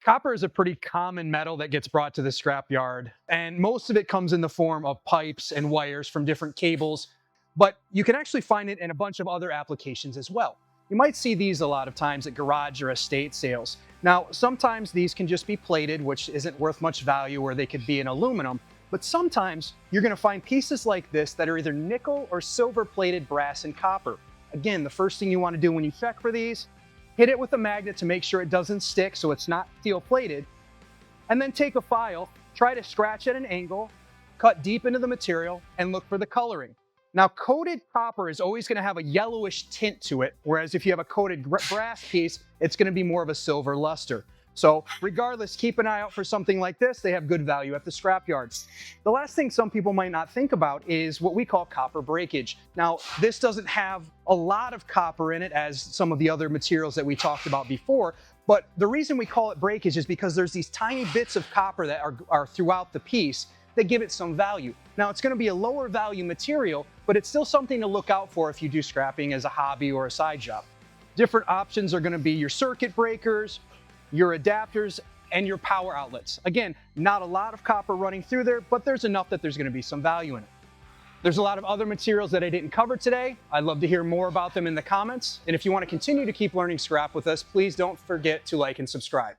Copper is a pretty common metal that gets brought to the scrapyard, and most of it comes in the form of pipes and wires from different cables, but you can actually find it in a bunch of other applications as well. You might see these a lot of times at garage or estate sales. Now, sometimes these can just be plated, which isn't worth much value, or they could be in aluminum, but sometimes you're going to find pieces like this that are either nickel or silver plated brass and copper. Again, the first thing you want to do when you check for these, hit it with a magnet to make sure it doesn't stick so it's not steel plated, and then take a file, try to scratch at an angle, cut deep into the material, and look for the coloring. Now, coated copper is always going to have a yellowish tint to it, whereas if you have a coated brass piece, it's going to be more of a silver luster. So regardless, keep an eye out for something like this. They have good value at the scrapyards. The last thing some people might not think about is what we call copper breakage. Now, this doesn't have a lot of copper in it as some of the other materials that we talked about before, but the reason we call it breakage is because there's these tiny bits of copper that are throughout the piece that give it some value. Now, it's going to be a lower value material, but it's still something to look out for if you do scrapping as a hobby or a side job. Different options are going to be your circuit breakers, your adapters, and your power outlets. Again, not a lot of copper running through there, but there's enough that there's going to be some value in it. There's a lot of other materials that I didn't cover today. I'd love to hear more about them in the comments. And if you want to continue to keep learning scrap with us, please don't forget to like and subscribe.